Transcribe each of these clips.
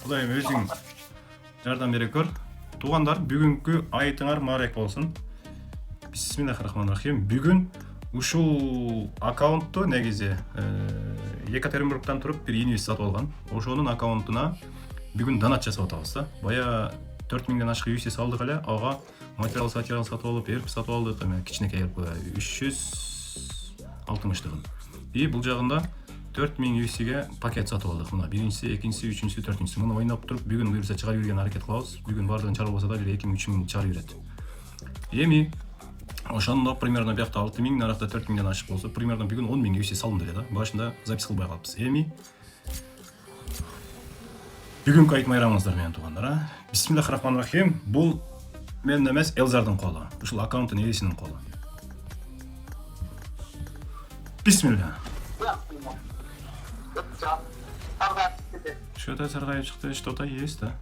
Құдай өзің жардам бере көр. Туғандар, бүгінгі айтыңар марек болсын. Бисмиллахиррахманиррахим. Бүгін ушул аккаунтту негизи Екатеринбургтан туруп бир инвест сатып алган. Ошонун аккаунтуна бүгүн донат жасап атабыз да. Бая 4000ден ашык UC салдык эле, ага материал сатып алып, эрп сатып алдык, эме кичинекей эрп 360-тыгын. И бул жагында 4000 UC'ге пакет сатып алдык. Мына биринчиси, экинчиси, үчүнчүсү, төртүнчүсү. Муну ойноп туруп, бүгүн буюрса чыгарып жүргөн аракет кылабыз. Бүгүн бардыгын чыгарып болсо да бир 2000-3000 чыгарып жүрөт. Эми ошондо примерно биякта 6000, наракта 4000ден ашык болсо, примерно бүгүн 10000 UC салынды эле да. Башында запись кылбай калыпбыз. Эми бүгүнкү айт майрамыңыздар менен туугандар, Бисмиллахиррахманиррахим. Бул менин эмес, Элзардын колу. Ушул аккаунттун ээлесинин колу. Бисмилля. Что-то саргайып чыкты, что-то есть, да?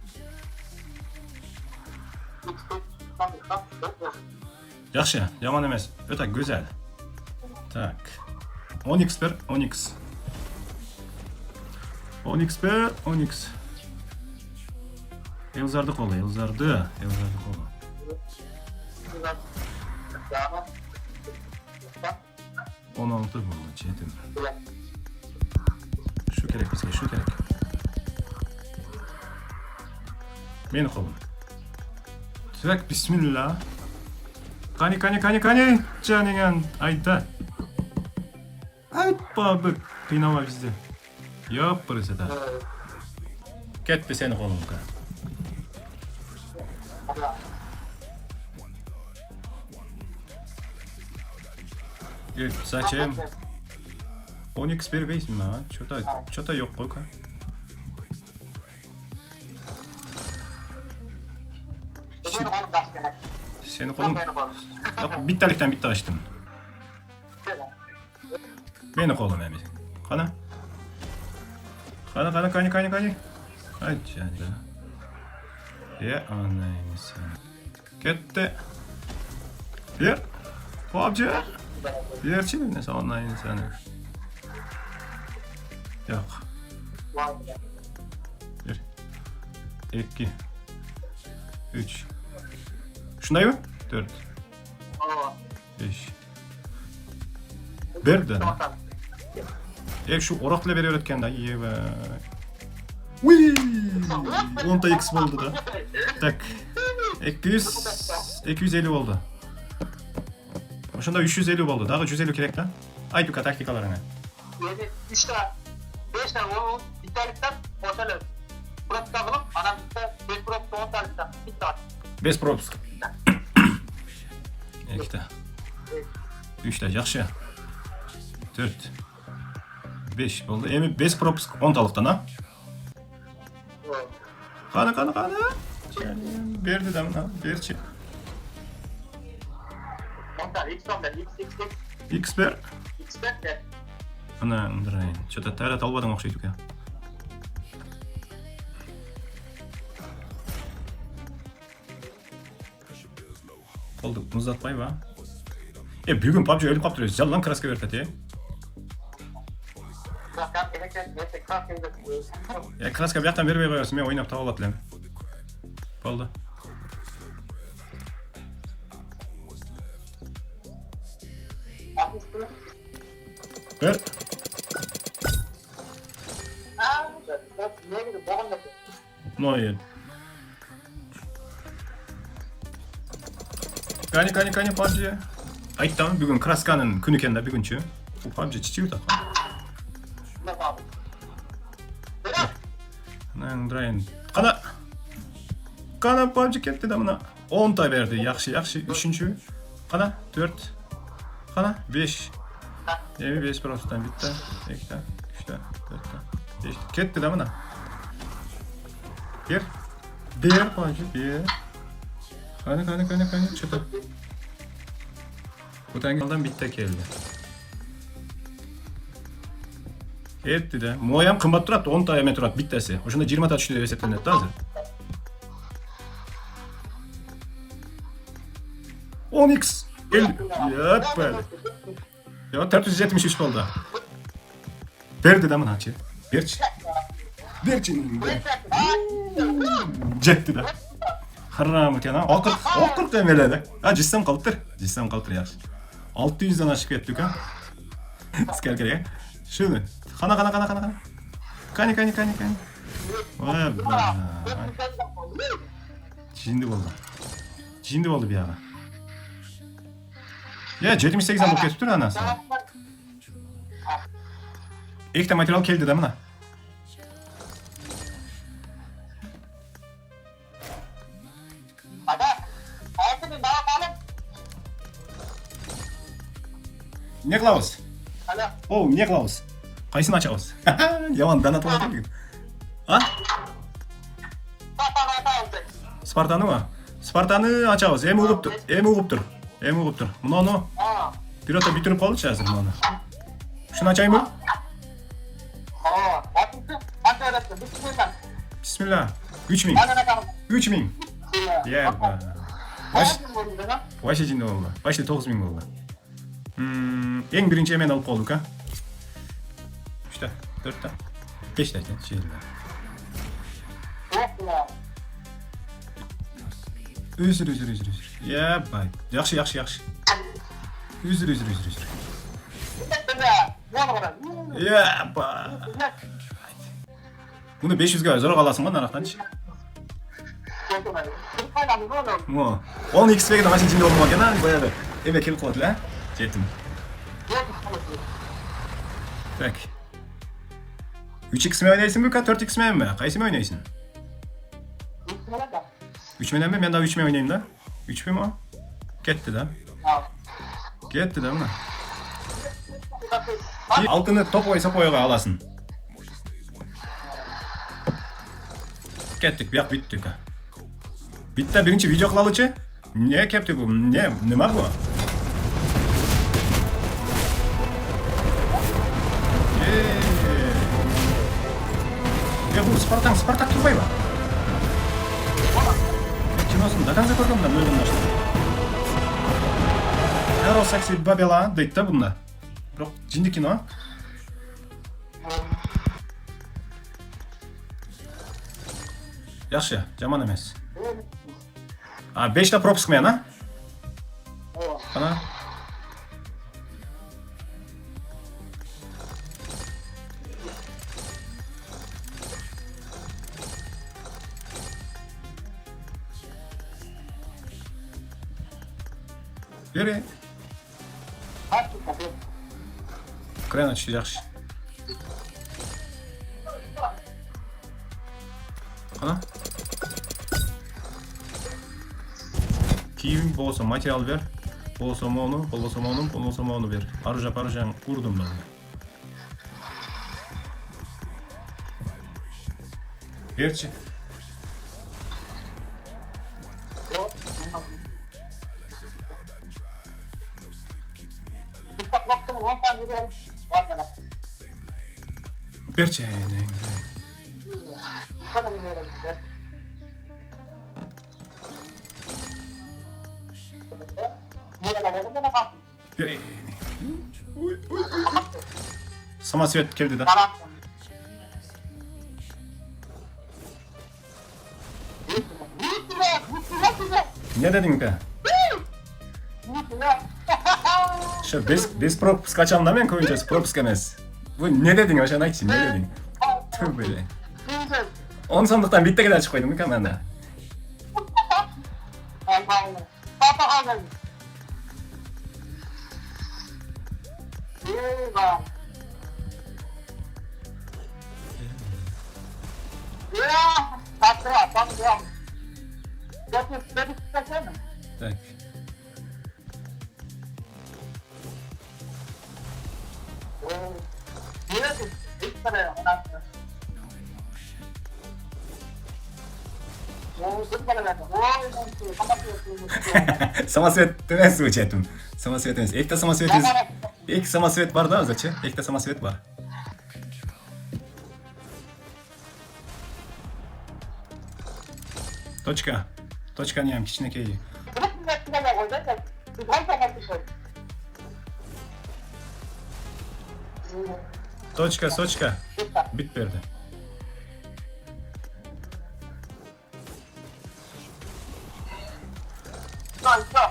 Жакшы, жаман эмес. Өтө güzel. Так. Onyx бер, Onyx. Onyx бер, Onyx. Элзарды колу, Элзарды колу. Он алты болду, жетим. Şu керек бизге, şu керек. Мени колум. Так, бисмилла. Кани, жаныңан айта. Айтпа бір кыйнама бизди. Yok burası da. Кетпе сени колумга. Gel, saçım. Onyx бербейсиң мага? Что-то yok койка. Seni kolum. Bittalikten bitti açtım. Beni kolum emi. Kana. Kani. Hadi canım. Ya anlayın sen. Gitti. Bir. PUBG. Bir çiğ ne anlayın sen. Yok. Bir. 2. 3. Şunday mı? 4. 5. Bir de. Şu orak bile veriyor öğretken de. İyi be. Uyyy. 10'ta X oldu da. Tak. 250 oldu. Şunda 350 oldu. Daha 150 gerek lan. Ayduka taktikalarına. 3 tane, 5 tane onu biterlikten ortalığı. Propus alıp, adam bitti, 5 propus 10 tanelikten, bitti artık. 5 propus. İşte. 3 de yaxşı. 4. 5 oldu. Emi 5 propus 10 talıktan ha. Kana. Berdi de ha. Berçi. 10 tane, X ber. X ber. De. Ana, Andrayın. Что-то tayrat almadın okşaydık ya. Oldu, uzatmayı va. Bugün PUBG ölüp kaptırıyoruz. Yalan kraska verpeti. Kraska bir yaktan vermeye koyuyorsun. Ben oynayıp tava alatlayayım. Oldu. Ver. Hayır. Kani PUBG. Ayttam bugün Kraska'nın günü ekende bugünçü. Bu PUBG çiçeği de. Andrayın. Kana PUBG ketdi de buna. 10 ta verdi. Yaxşı. Üçüncü. Kana 4. Kana 5. 5 prosentdan bitti. 2 ta, 3 ta, 4 ta. 5. Ketdi de buna. Bir PUBG. Kana. Çıtı. Bu tangilden bitti geldi. Etti de. Moyam kımbat durat 10 tane metrat bittesi. Hoşunda 20 ta düştü hesaplandı hazır. 10x. Yap böyle. Ya 473 oldu. Verdi de mi açı? Berç. Berçin. Жетті да. Харам екен, а? Оқырқ емеледі. А, жиссам қалыптыр. Жиссам қалыптыр, яқшы. 600-ден ашып кеттік, а? Скәл керек, а? Шыны. Қана. Кәне. Ой, ба. Жинді болды бияға. 78-ден болып кетіп тұр, анасы. Екті материал келді да мына. Не қылауыз? О, не қылауыз? Қайсын ашауыз? Яман дана толады екен. А? Спартаны ма? Спартаны ашауыз. Емі ұғып тұр. Мұны. Пирата бүтіріп қалды шәзір мұны. Шын ашай ма? Бисмилlah. 3000. 3000. Еба. Ваше жинді болды. Ваше 9000 болды. Ең бірінші емен алып қалдық, а? 3-та, 4-та, 5-та екен, Үзір. Еба, жақшы. Үзір. Еба. Бұны 500-ге зор қаласың ба, нарақтан? 10 XP-ге машин жинді болмау екен, а? Баяғы еме келіп қалады, а? Жетім. Так. 3x-ме ойнайсың ба, 4x-ме ме? Қайсыме ойнайсың? 3-менен бе? Мен да 3-ме ойнайым да. 3-ме ма? Кетті да. Мұна. Алтыны топ-ойға аласың. Кеттік, бияқ бүттік. Бітті бірінші видео қылалычы? Не кепті бұл? Не ма бұл? Bu Spartak тұрбай ба? Киносын до конца көргенмін да, мөлгін ашты. Эро Сакси Бабела дейді да бұнда. Бірақ жинді кино. Яқшы, жаман емес. 5-та пропускмен, а? Қана? Бері. Крен açtı, жақшы. Қана? Киім болса материал бер. Болса оны бер. Аружан ұрдым да. Берчі. Берчі. Самосвет келді да. Ne dedin be? Şu biz propus kaçanla mı koyacağız? Propus kemez. Bu ne dedin aşağıda için? Ne dedin? Tüm böyle. 10 sandıktan bitti kadar çıkıyordum mu kamanda? Так. Самосвет емес өчетім. Самосвет емес. Екті самосвет из... Екі самосвет бар да, зачем? Екті самосвет бар. Точка. Точка нем, кичинекей. Точка. Бит берді. İsa.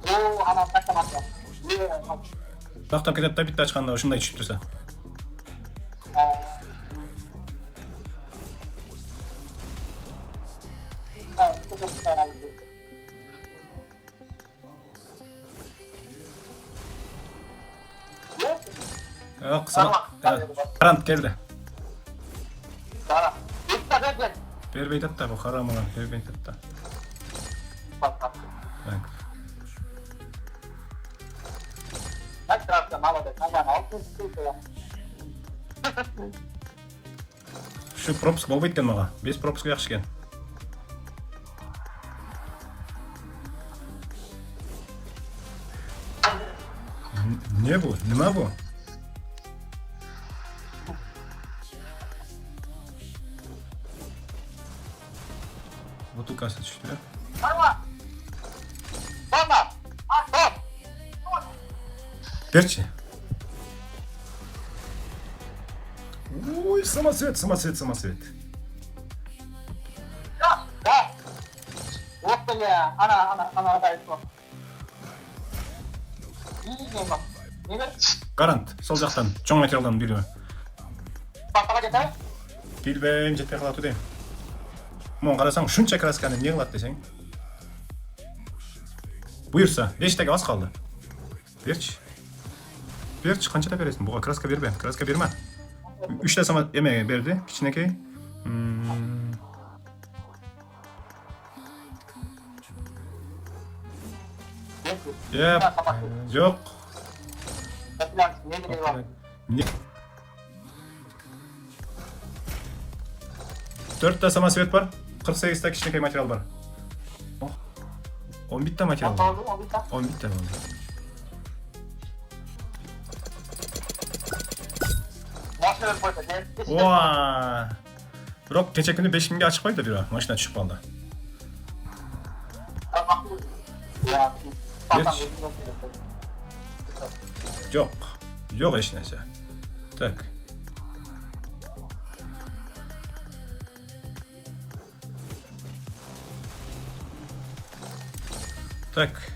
Oo, anam taşlamak ya. Taqtab ketadi bitta chiqqanda shunday tushib tursa. Yo'q, qarant keldi. Sana. Bitta ver. Berbaydi-da bu harom olan, berbaydi-da. Bak. Bak. Kaç tarafta malada kazan altın tutuyor. Shu пропуск bo'lib ketgan menga. 5 пропуск yaxshi ekan. Ne bu? Nima bu? Butukası düştü. Sarma. Sarma. At. Берчи. Ой, самосвет. Да. Вот я. Ana da yok. İyi bak. Ne? Garant. Sol жақтан, чоң материалдан бiri. Bak gel. Билбейм, жетпей қалады дейм. Мұны қарасаң, шунша красканы не қылады десең? Бұйырса, 5-тегі аз қалды. Берші, қаншада бересің? Бұға краска берме, краска берме. 3 сама еме берді, кішінекей. Жоқ. Не? 4 самосвет бар, 48 кішінекей материал бар. 11 материал бар. 11 болды. Oha! Bırak geçen günü 5000'ge açık koydu bir maşına düşüp kaldı. Yok. Yok eş neyse. Tak. Tak.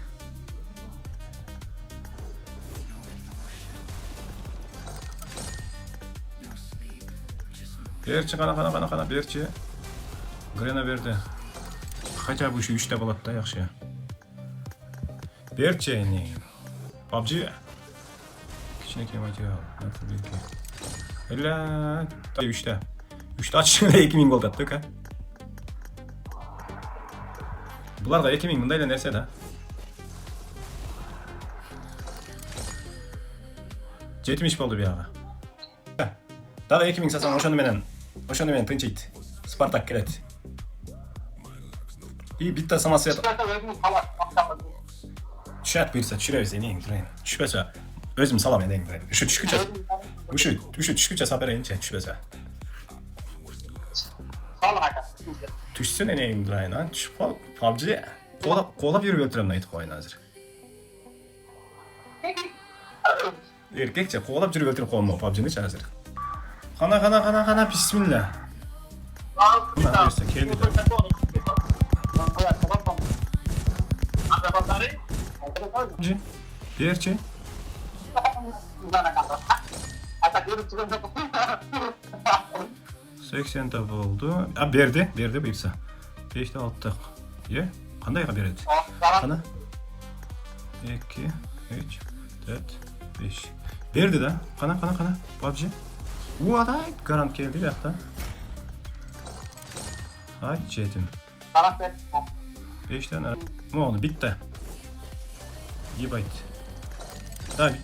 Берчи, қана, берчи. Грена берді. Хотя бы еще 3-те болады да, яқшы. Берчи, не. PUBG. Кішінекей материал. Эля, 3-те. 3-те açışында 2000 болды аттық, ка. Бұларға 2000 мұндайлы нәрсе да. 70 болды бияға. Дағы 2000 сасаң ошону менен тынчыйт. Спартак келет. И битта самосвет. Түшөт буйрса түшүрөбүз эне турайын. Түшпөсө өзүм салам эне турайын. Ушу түшкүчө сап берейинчи түшпөсө. Түшсүн эне турайын, а түшүп калып PUBG колап жүрүп өлтүрөм айтып коюн азыр. Эркекче колап жүрүп өлтүрүп коюм PUBG'ни азыр. Қана, бисмилля. Мына берсе, келді. Берчи. Сексен болды. Берді бұйырса. 5-те 6-та. Қандайға береді? Қана? 2, 3, 4, 5. Берді да? Қана. PUBG. Aday, garant geldi bir hafta. Ay çetim. 5 tane. Ne oldu? Bitti. Gibayt. Tabi.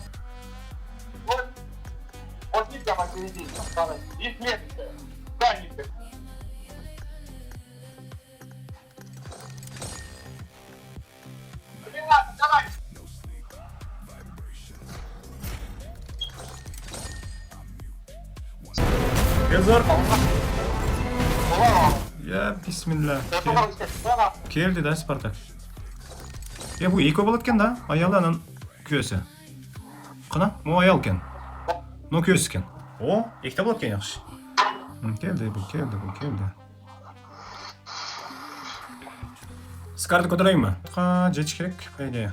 O bir zaman seni değil. Gitmeye. Ben gittim. Давай. Yazar. Ya bismillah. Keldi da Spartak. Ya bu eko болады екен да? Аяланын көсі. Қана? Му аял екен. Ну көсі екен. О, екте болады екен яқшы. Келді. Скарды көтөрөйүн ба? Жетиш керек, по идее.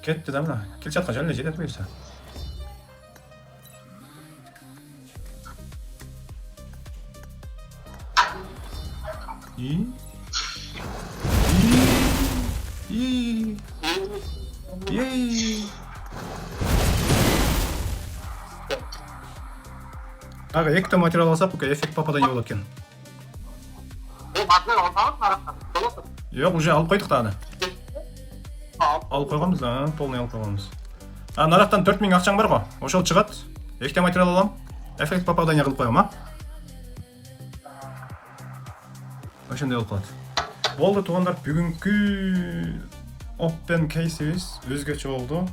Кетти да мына. Келчатка жөн эле жетет буюрса. И Ага, экте материал алсак, бука эффект попадание болот экен. Материал алсаңыз нарықтан. Болот. Жок, уже алып койдук да аны. Алып койгонбуз да, полный алып койгонбуз. Нарактан 4000 акчаң бар го. Ошол чыгат. Экте материал алам. Эффект попадание кылып коем, а? Ошондой болуп калат. Болду туугандар, бүгүнкү Open кейсибиз өзгөчө болду.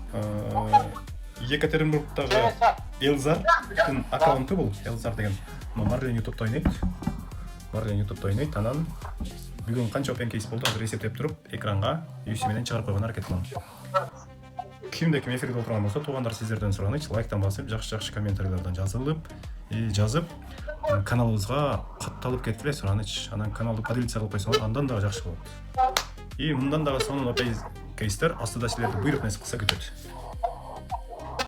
Екатеринбургдагы Элзардын аккаунту бул. Элзар деген Марлен YouTube'да ойнойт. Анан бүгүн канча Open кейс болду, азыр эсептеп туруп, экранга үйсү менен чыгарып койгонду аракет кылам. Кимде ким эфирде отурган болсо, туугандар сиздерден сураныч, лайктан басып, жакшы комментарийлерден жазып, каналыбызга катталып кеткиле сураныч. Анан каналды поделиться кылып койсоңор, андан дагы жакшы болот. И мындан дагы сонун Open кейстер астыда силерди буйрук менен кылса күтөт.